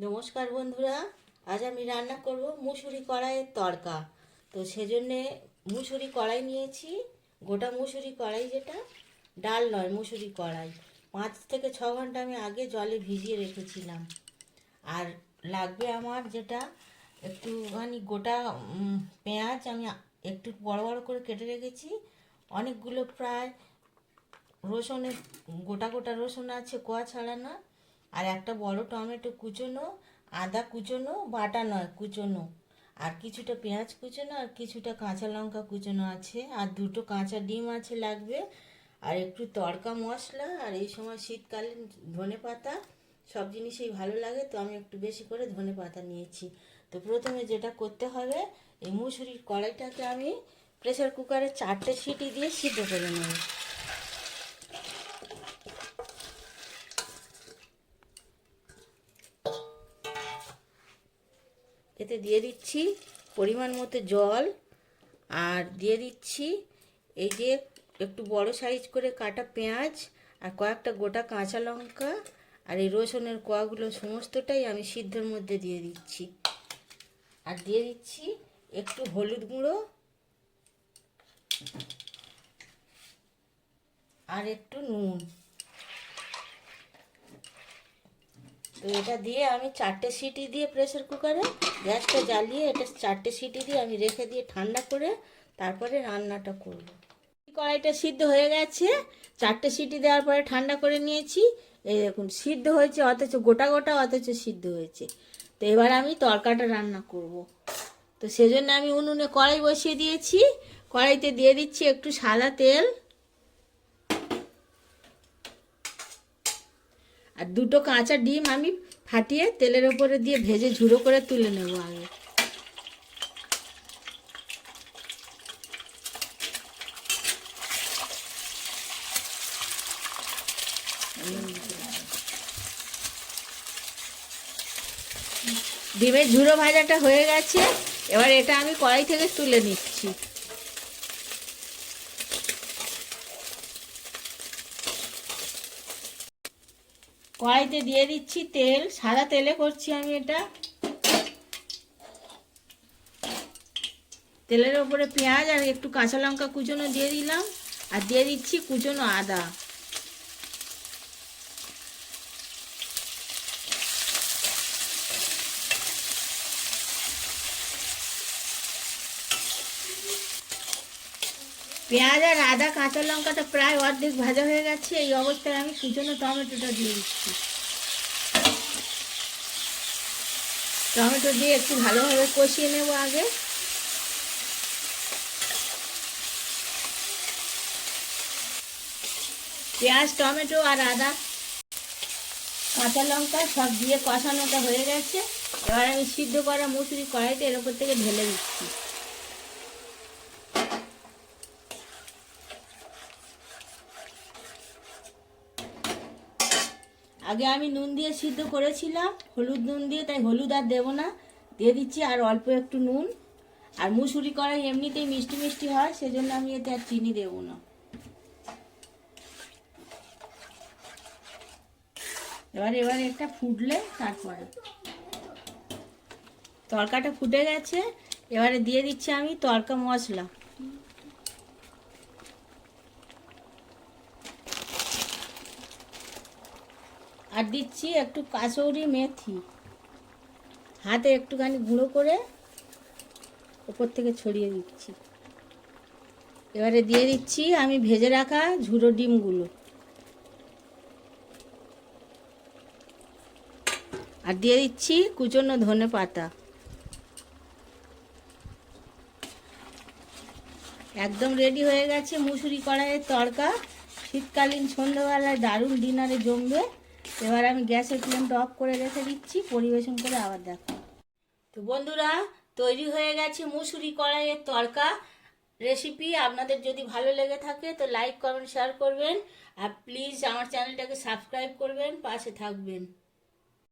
নমস্কার বন্ধুরা, আজ আমি রান্না করব মুসুরি কড়াইয়ের তড়কা। তো সেজন্যে মুসুরি কড়াই নিয়েছি, গোটা মুসুরি কড়াই, যেটা ডাল নয়, মুসুরি কড়াই 5 থেকে 6 ঘন্টা আমি আগে জলে ভিজিয়ে রেখেছিলাম। আর লাগবে আমার যেটা একটুখানি গোটা পেঁয়াজ আমি একটু বড় বড় করে কেটে রেখেছি। অনেকগুলো প্রায় রসুনের গোটা গোটা রসুন আছে, কোয়া ছাড়ানো। আর একটা বড় টমেটো কুচোনো, আদা কুচোনো, বাটা নয় কুচোনো, আর কিছুটা পেঁয়াজ কুচোনো, আর কিছুটা কাঁচা লঙ্কা কুচোনো আছে, আর 2টো কাঁচা ডিম আছে লাগবে, আর একটু তড়কা মশলা। আর এই সময় শীতকালীন ধনে পাতা, সব জিনিসই ভালো লাগে, তো আমি একটু বেশি করে ধনে পাতা নিয়েছি। তো প্রথমে যেটা করতে হবে, এই মুসুরির কড়াইটাকে আমি প্রেসার কুকারে 4টে সিটি দিয়ে সিদ্ধ করে নেব। এতে দিয়ে দিচ্ছি পরিমাণ মতো জল, আর দিয়ে দিচ্ছি এই যে একটু বড় সাইজ করে কাটা পেঁয়াজ, আর কয়েকটা গোটা কাঁচা লঙ্কা, আর এই রসুনের কোয়াগুলো সমস্তটাই আমি সিদ্ধর মধ্যে দিয়ে দিচ্ছি। আর দিয়ে দিচ্ছি একটু হলুদ গুঁড়ো আর একটু নুন। তো এটা দিয়ে আমি 4টে সিটি দিয়ে প্রেসার কুকারে গ্যাসটা জ্বালিয়ে এটা 4টে সিটি দিয়ে আমি রেখে দিয়ে ঠান্ডা করে তারপরে রান্নাটা করব। কড়াইটা সিদ্ধ হয়ে গেছে, 4টে সিটি দেওয়ার পরে ঠান্ডা করে নিয়েছি। এই দেখুন সিদ্ধ হয়েছে, অথচ গোটা গোটা, অথচ সিদ্ধ হয়েছে। তো এবার আমি তরকাটা রান্না করব। তো সেজন্য আমি উনুনে কড়াই বসিয়ে দিয়েছি। কড়াইতে দিয়ে দিচ্ছি একটু সাদা তেল, আর 2টো কাঁচা ডিম আমি ফাটিয়ে তেলের ওপরে দিয়ে ভেজে ঝুড়ো করে তুলে নেব আগে। ডিমের ঝুড়ো ভাজাটা হয়ে গেছে, এবার এটা আমি কড়াই থেকে তুলে নিচ্ছি। কড়াইতে দিয়ে দিচ্ছি তেল, সাদা তেলে করছি আমি এটা। তেলের ওপরে পেঁয়াজ আর একটু কাঁচা লঙ্কা কুচোনো দিয়ে দিলাম, আর দিয়ে দিচ্ছি কুচোনো আদা। পেঁয়াজ আর আদা কাঁচা লঙ্কাটা প্রায় অর্ধেক ভাজা হয়ে গেছে। এই অবস্থায় আমি কুচোনো টমেটোটা দিয়ে দিচ্ছি। টমেটো দিয়ে একটু ভালোভাবে কষিয়ে নেব আগে। পেঁয়াজ, টমেটো আর আদা, কাঁচা লঙ্কা সব দিয়ে কষানোটা হয়ে গেছে। এবার আমি সিদ্ধ করা মুসুরি কড়াইতে এর ওপর থেকে ঢেলে দিচ্ছি। আগে আমি নুন দিয়ে সিদ্ধ করেছিলাম, হলুদ নুন দিয়ে, তাই হলুদ আর দেবো না, দিয়ে দিচ্ছি আর অল্প একটু নুন। আর মুসুরি কড়াই এমনিতেই মিষ্টি মিষ্টি হয়, সেজন্য আমি এতে আর চিনি দেবো না। এবার এটা ফুটলে তারপরে তরকাটা ফুটে গেছে। এবারে দিয়ে দিচ্ছি আমি তরকা মশলা। আর দিচ্ছি একটু কাসৌরি মেথি, হাতে একটুখানি গুঁড়ো করে ওপর থেকে ছড়িয়ে দিচ্ছি। এবারে দিয়ে দিচ্ছি আমি ভেজে রাখা ঝুড়ো ডিমগুলো, আর দিয়ে দিচ্ছি কুচনো ধনে পাতা। একদম রেডি হয়ে গেছে মুসুরি কড়াইয়ের তড়কা। শীতকালীন সন্ধ্যাবেলায় দারুণ ডিনারে জমবে। এবার আমি গ্যাসের ফ্লেমটা অফ করে রেখে দিচ্ছি, পরিবেশন করে আবার দেখো। তো বন্ধুরা, তৈরি হয়ে গেছে মুসুরি কড়াইয়ের তড়কা রেসিপি। আপনাদের যদি ভালো লেগে থাকে তো লাইক, কমেন্ট, শেয়ার করবেন, আর প্লিজ আমার চ্যানেলটাকে সাবস্ক্রাইব করবেন, পাশে থাকবেন।